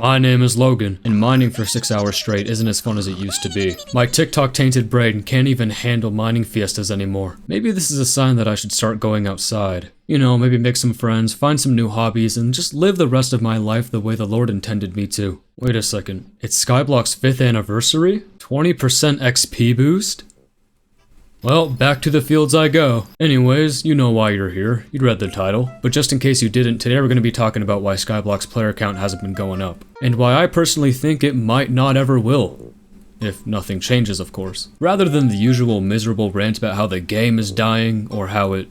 My name is Logan, and mining for 6 hours straight isn't as fun as it used to be. My TikTok-tainted brain can't even handle mining fiestas anymore. Maybe this is a sign that I should start going outside. You know, maybe make some friends, find some new hobbies, and just live the rest of my life the way the Lord intended me to. Wait a second, it's Skyblock's 5th anniversary? 20% XP boost? Well, back to the fields I go. Anyways, you know why you're here. You'd read the title. But just in case you didn't, today we're going to be talking about why Skyblock's player count hasn't been going up. And why I personally think it might not ever will. If nothing changes, of course. Rather than the usual miserable rant about how the game is dying, or how it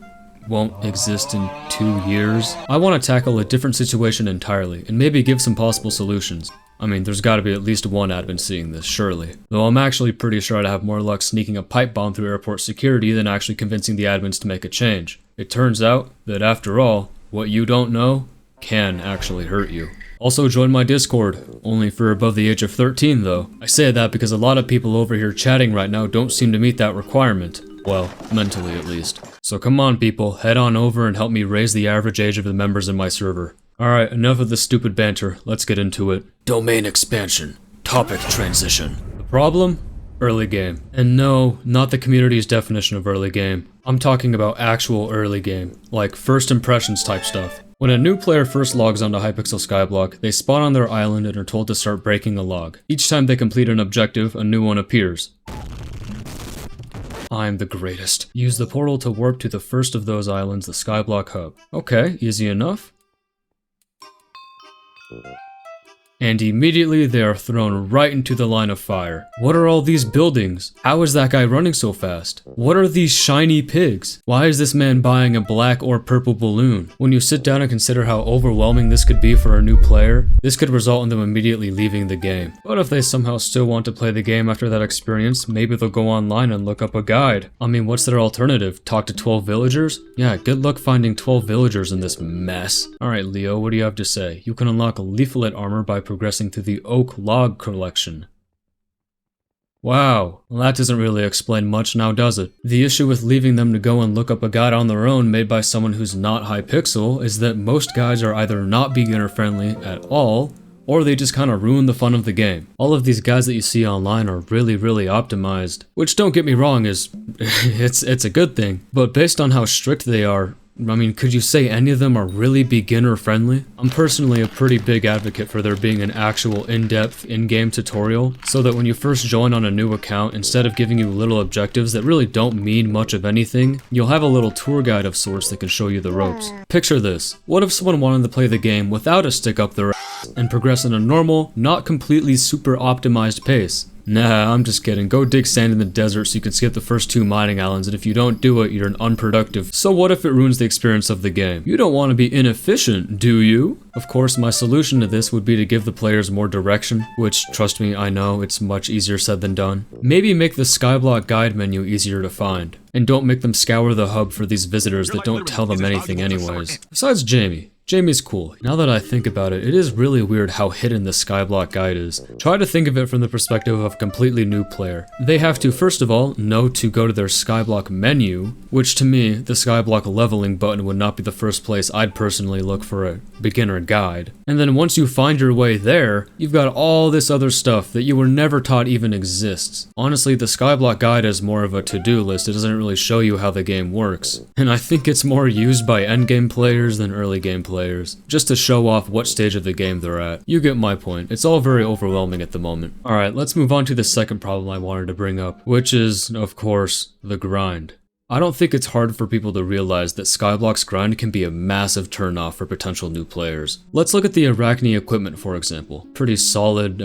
won't exist in 2 years, I want to tackle a different situation entirely, and maybe give some possible solutions. I mean, there's gotta be at least one admin seeing this, surely. Though I'm actually pretty sure I'd have more luck sneaking a pipe bomb through airport security than actually convincing the admins to make a change. It turns out that after all, what you don't know can actually hurt you. Also join my Discord, only for above the age of 13 though. I say that because a lot of people over here chatting right now don't seem to meet that requirement. Well, mentally at least. So come on people, head on over and help me raise the average age of the members in my server. Alright, enough of this stupid banter, let's get into it. Domain expansion. Topic transition. The problem? Early game. And no, not the community's definition of early game. I'm talking about actual early game, like first impressions type stuff. When a new player first logs onto Hypixel Skyblock, they spawn on their island and are told to start breaking a log. Each time they complete an objective, a new one appears. I'm the greatest. Use the portal to warp to the first of those islands, the Skyblock hub. Okay, easy enough. And immediately they are thrown right into the line of fire. What are all these buildings? How is that guy running so fast? What are these shiny pigs? Why is this man buying a black or purple balloon? When you sit down and consider how overwhelming this could be for a new player, this could result in them immediately leaving the game. But if they somehow still want to play the game after that experience, maybe they'll go online and look up a guide. I mean, what's their alternative? Talk to 12 villagers? Yeah, good luck finding 12 villagers in this mess. Alright Leo, what do you have to say? You can unlock leaflet armor by progressing through the oak log collection. Wow, well, that doesn't really explain much now, does it? The issue with leaving them to go and look up a guide on their own made by someone who's not Hypixel is that most guides are either not beginner friendly at all, or they just kind of ruin the fun of the game. All of these guides that you see online are really optimized, which don't get me wrong is, it's a good thing, but based on how strict they are, I mean, could you say any of them are really beginner friendly? I'm personally a pretty big advocate for there being an actual in-depth in-game tutorial, so that when you first join on a new account, instead of giving you little objectives that really don't mean much of anything, you'll have a little tour guide of sorts that can show you the ropes. Picture this. What if someone wanted to play the game without a stick up their ass and progress in a normal, not completely super optimized pace? Nah, I'm just kidding. Go dig sand in the desert so you can skip the first 2 mining islands, and if you don't do it, you're an unproductive. So what if it ruins the experience of the game? You don't want to be inefficient, do you? Of course, my solution to this would be to give the players more direction, which, trust me, I know, it's much easier said than done. Maybe make the Skyblock guide menu easier to find, and don't make them scour the hub for these visitors that don't tell them anything anyways. Besides Jamie. Jamie's cool. Now that I think about it, it is really weird how hidden the Skyblock guide is. Try to think of it from the perspective of a completely new player. They have to, first of all, know to go to their Skyblock menu, which to me, the Skyblock leveling button would not be the first place I'd personally look for a beginner guide. And then once you find your way there, you've got all this other stuff that you were never taught even exists. Honestly, the Skyblock guide is more of a to-do list. It doesn't really show you how the game works. And I think it's more used by endgame players than early game players, just to show off what stage of the game they're at. You get my point. It's all very overwhelming at the moment. Alright, let's move on to the second problem I wanted to bring up, which is, of course, the grind. I don't think it's hard for people to realize that Skyblock's grind can be a massive turnoff for potential new players. Let's look at the Arachne equipment, for example. Pretty solid,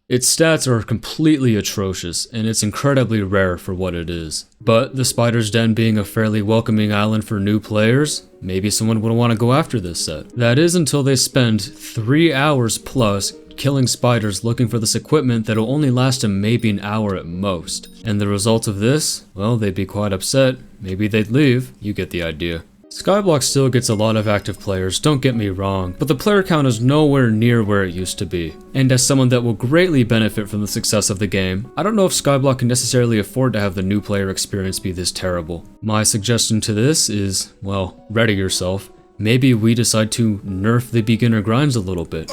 its stats are completely atrocious, and it's incredibly rare for what it is. But the Spider's Den being a fairly welcoming island for new players, maybe someone would want to go after this set. That is until they spend 3 hours plus killing spiders looking for this equipment that'll only last them maybe an hour at most. And the result of this? Well, they'd be quite upset. Maybe they'd leave. You get the idea. Skyblock still gets a lot of active players, don't get me wrong, but the player count is nowhere near where it used to be. And as someone that will greatly benefit from the success of the game, I don't know if Skyblock can necessarily afford to have the new player experience be this terrible. My suggestion to this is, well, ready yourself. maybe we decide to nerf the beginner grinds a little bit,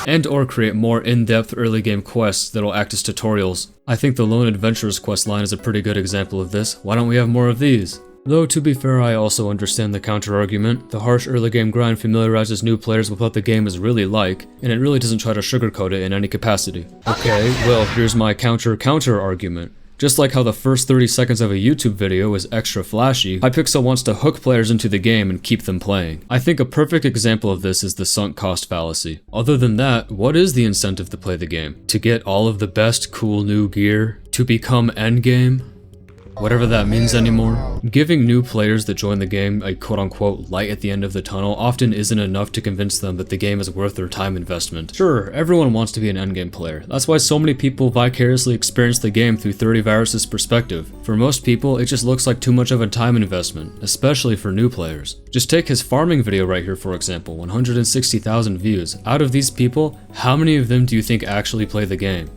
and or create more in-depth early game quests that'll act as tutorials. I think the Lone Adventurers quest line is a pretty good example of this. Why don't we have more of these? Though, to be fair, I also understand the counter-argument. The harsh early game grind familiarizes new players with what the game is really like, and it really doesn't try to sugarcoat it in any capacity. Okay, well, here's my counter-argument. Just like how the first 30 seconds of a YouTube video is extra flashy, Hypixel wants to hook players into the game and keep them playing. I think a perfect example of this is the sunk cost fallacy. Other than that, what is the incentive to play the game? To get all of the best cool new gear? To become endgame? Whatever that means anymore. Giving new players that join the game a quote-unquote light at the end of the tunnel often isn't enough to convince them that the game is worth their time investment. Sure, everyone wants to be an endgame player. That's why so many people vicariously experience the game through 30 Virus' perspective. For most people, it just looks like too much of a time investment, especially for new players. Just take his farming video right here for example, 160,000 views. Out of these people, how many of them do you think actually play the game?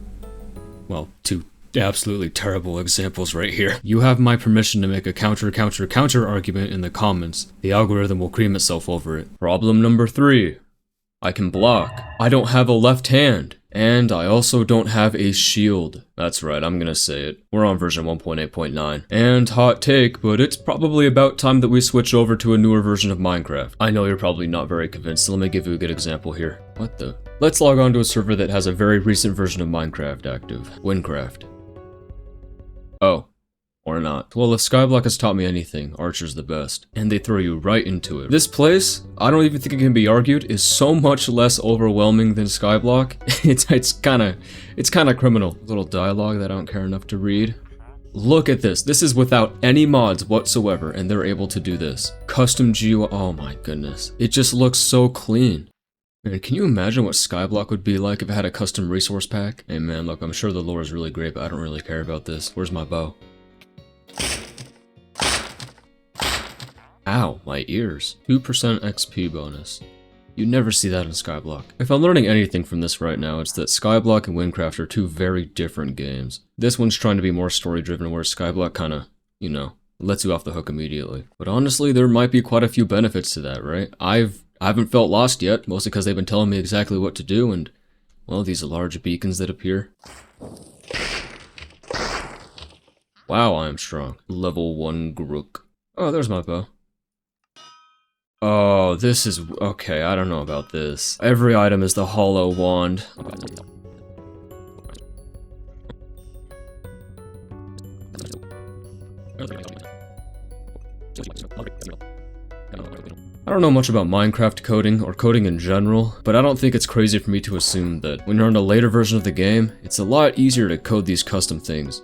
Well, two absolutely terrible examples right here. You have my permission to make a counter argument in the comments. The algorithm will cream itself over it. Problem number 3. I can block. I don't have a left hand. And I also don't have a shield. That's right, I'm gonna say it. We're on version 1.8.9. And hot take, but it's probably about time that we switch over to a newer version of Minecraft. I know you're probably not very convinced, so let me give you a good example here. What the? Let's log on to a server that has a very recent version of Minecraft active. Winecraft. Oh, or not. Well, if Skyblock has taught me anything, Archer's the best. And they throw you right into it. This place, I don't even think it can be argued, is so much less overwhelming than Skyblock. it's kinda criminal. Little dialogue that I don't care enough to read. Look at this. This is without any mods whatsoever, and they're able to do this. Custom GUI, oh my goodness. It just looks so clean. Man, can you imagine what Skyblock would be like if it had a custom resource pack? Hey man, look, I'm sure the lore is really great, but I don't really care about this. Where's my bow? Ow, my ears. 2% XP bonus. You never see that in Skyblock. If I'm learning anything from this right now, it's that Skyblock and Winecraft are two very different games. This one's trying to be more story-driven, whereas Skyblock kinda, you know, lets you off the hook immediately. But honestly, there might be quite a few benefits to that, right? I haven't felt lost yet, mostly because they've been telling me exactly what to do, and, well, these large beacons that appear. Wow, I am strong. Level 1 Grook. Oh, there's my bow. Oh, this is... okay, I don't know about this. Every item is the hollow wand. I don't know much about Minecraft coding, or coding in general, but I don't think it's crazy for me to assume that when you're on a later version of the game, it's a lot easier to code these custom things.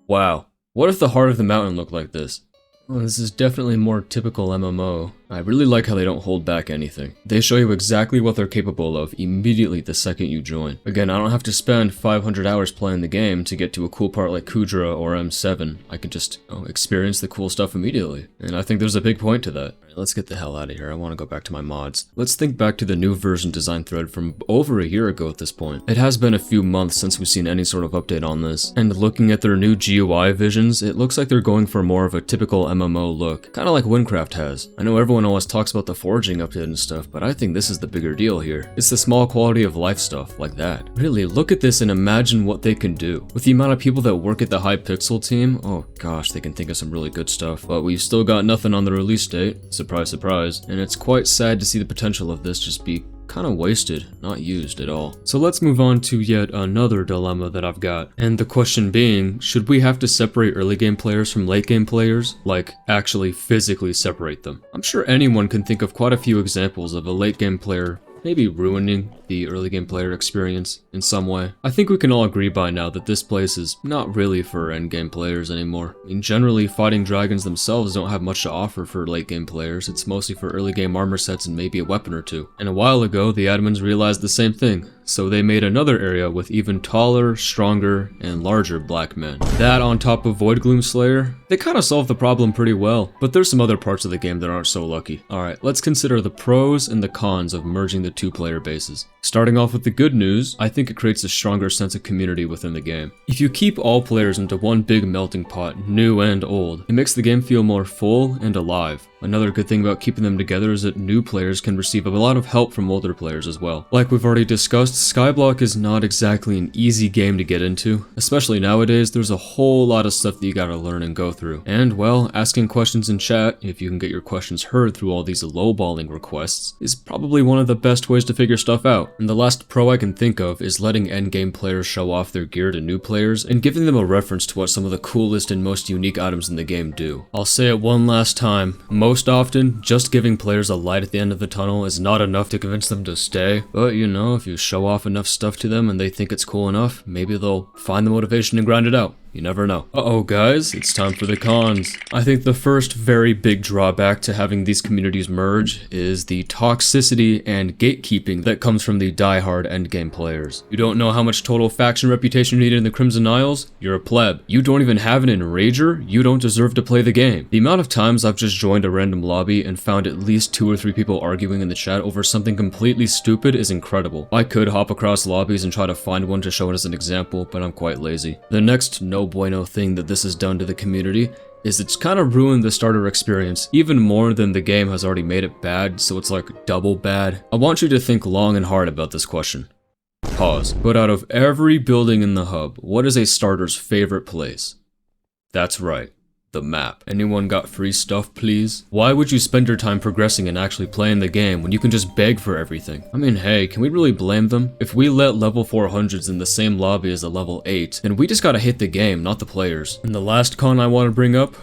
Wow, what if the heart of the mountain looked like this? Well, this is definitely more typical MMO. I really like how they don't hold back anything. They show you exactly what they're capable of immediately the second you join. Again, I don't have to spend 500 hours playing the game to get to a cool part like Kudra or M7. I can just experience the cool stuff immediately. And I think there's a big point to that. Alright, let's get the hell out of here. I want to go back to my mods. Let's think back to the new version design thread from over a year ago at this point. It has been a few months since we've seen any sort of update on this. And looking at their new GUI visions, it looks like they're going for more of a typical MMO look. Kind of like Winecraft has. I know everyone always talks about the foraging update and stuff, but I think this is the bigger deal here. It's the small quality of life stuff like that. Really, look at this and imagine what they can do. With the amount of people that work at the Hypixel team, oh gosh, they can think of some really good stuff. But we've still got nothing on the release date. Surprise, surprise. And it's quite sad to see the potential of this just be kind of wasted, not used at all. So let's move on to yet another dilemma that I've got. And the question being, should we have to separate early game players from late game players? Like, actually physically separate them? I'm sure anyone can think of quite a few examples of a late game player maybe ruining the early game player experience in some way. I think we can all agree by now that this place is not really for end game players anymore. I mean, generally, fighting dragons themselves don't have much to offer for late game players. It's mostly for early game armor sets and maybe a weapon or two. And a while ago, the admins realized the same thing. So they made another area with even taller, stronger, and larger black men. That on top of Void Gloom Slayer, they kind of solved the problem pretty well, but there's some other parts of the game that aren't so lucky. Alright, let's consider the pros and the cons of merging the two player bases. Starting off with the good news, I think it creates a stronger sense of community within the game. If you keep all players into one big melting pot, new and old, it makes the game feel more full and alive. Another good thing about keeping them together is that new players can receive a lot of help from older players as well. Like we've already discussed, Skyblock is not exactly an easy game to get into. Especially nowadays, there's a whole lot of stuff that you gotta learn and go through. And well, asking questions in chat, if you can get your questions heard through all these lowballing requests, is probably one of the best ways to figure stuff out. And the last pro I can think of is letting endgame players show off their gear to new players and giving them a reference to what some of the coolest and most unique items in the game do. I'll say it one last time, most often, just giving players a light at the end of the tunnel is not enough to convince them to stay, but you know, if you show off enough stuff to them and they think it's cool enough, maybe they'll find the motivation to grind it out. You never know. Uh-oh guys, it's time for the cons. I think the first very big drawback to having these communities merge is the toxicity and gatekeeping that comes from the die-hard endgame players. You don't know how much total faction reputation you need in the Crimson Isles? You're a pleb. You don't even have an enrager? You don't deserve to play the game. The amount of times I've just joined a random lobby and found at least 2 or 3 people arguing in the chat over something completely stupid is incredible. I could hop across lobbies and try to find one to show it as an example, but I'm quite lazy. The next no bueno thing that this has done to the community is it's kind of ruined the starter experience even more than the game has already made it bad, so it's like double bad. I want you to think long and hard about this question. Pause. But out of every building in the hub, what is a starter's favorite place? That's right. The map. Anyone got free stuff, please? Why would you spend your time progressing and actually playing the game when you can just beg for everything? I mean, hey, can we really blame them? If we let level 400s in the same lobby as a level 8, then we just gotta hate the game, not the players. And the last con I want to bring up,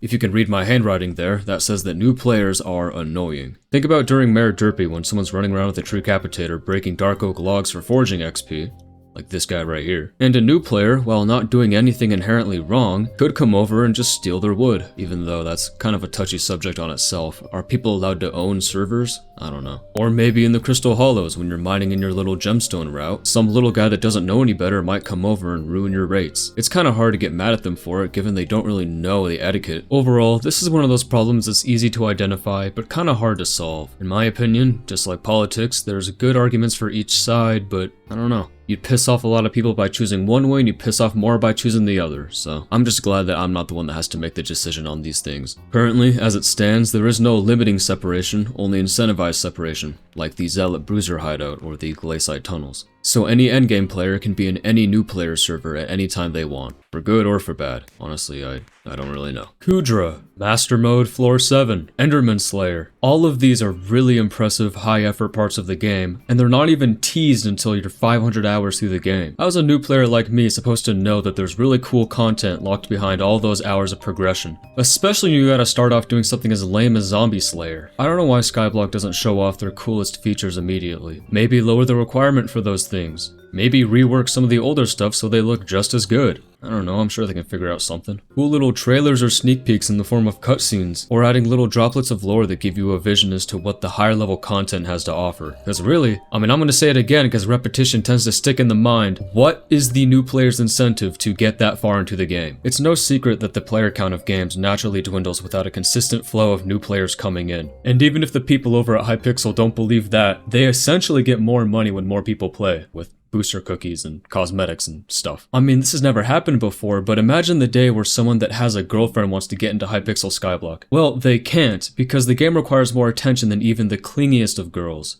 if you can read my handwriting there, that says that new players are annoying. Think about during Mare Derpy when someone's running around with a tree capitator breaking dark oak logs for forging XP. Like this guy right here. And a new player, while not doing anything inherently wrong, could come over and just steal their wood, even though that's kind of a touchy subject on itself. Are people allowed to own servers? I don't know. Or maybe in the Crystal Hollows when you're mining in your little gemstone route, some little guy that doesn't know any better might come over and ruin your rates. It's kind of hard to get mad at them for it given they don't really know the etiquette. Overall, this is one of those problems that's easy to identify but kind of hard to solve. In my opinion, just like politics, there's good arguments for each side, but I don't know. You'd piss off a lot of people by choosing one way and you piss off more by choosing the other, so I'm just glad that I'm not the one that has to make the decision on these things. Currently, as it stands, there is no limiting separation, only incentivized separation, like the Zealot Bruiser hideout or the Glaciite tunnels. So any endgame player can be in any new player server at any time they want, for good or for bad. Honestly, I don't really know. Kudra, Master Mode Floor 7, Enderman Slayer. All of these are really impressive high effort parts of the game, and they're not even teased until you're 500 hours through the game. How's a new player like me supposed to know that there's really cool content locked behind all those hours of progression? Especially when you gotta start off doing something as lame as Zombie Slayer. I don't know why Skyblock doesn't show off their coolest features immediately. Maybe lower the requirement for those things. Maybe rework some of the older stuff so they look just as good. I don't know, I'm sure they can figure out something. Cool little trailers or sneak peeks in the form of cutscenes, or adding little droplets of lore that give you a vision as to what the higher level content has to offer. Because really, I mean, I'm gonna say it again because repetition tends to stick in the mind. What is the new player's incentive to get that far into the game? It's no secret that the player count of games naturally dwindles without a consistent flow of new players coming in. And even if the people over at Hypixel don't believe that, they essentially get more money when more people play, with booster cookies and cosmetics and stuff. I mean, this has never happened before, but imagine the day where someone that has a girlfriend wants to get into Hypixel Skyblock. Well, they can't, because the game requires more attention than even the clingiest of girls.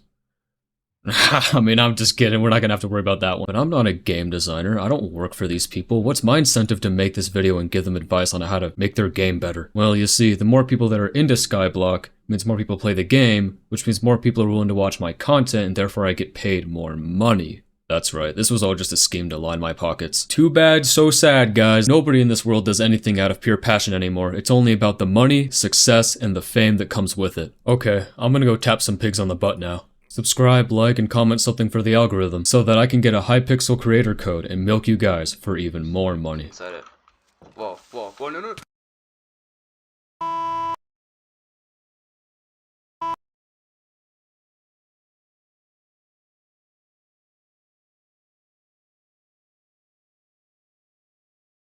I mean, I'm just kidding, we're not gonna have to worry about that one. But I'm not a game designer, I don't work for these people. What's my incentive to make this video and give them advice on how to make their game better? Well, you see, the more people that are into Skyblock means more people play the game, which means more people are willing to watch my content, and therefore I get paid more money. That's right, this was all just a scheme to line my pockets. Too bad, so sad, guys. Nobody in this world does anything out of pure passion anymore. It's only about the money, success, and the fame that comes with it. Okay, I'm gonna go tap some pigs on the butt now. Subscribe, like, and comment something for the algorithm so that I can get a Hypixel creator code and milk you guys for even more money. Is that it? Whoa, no.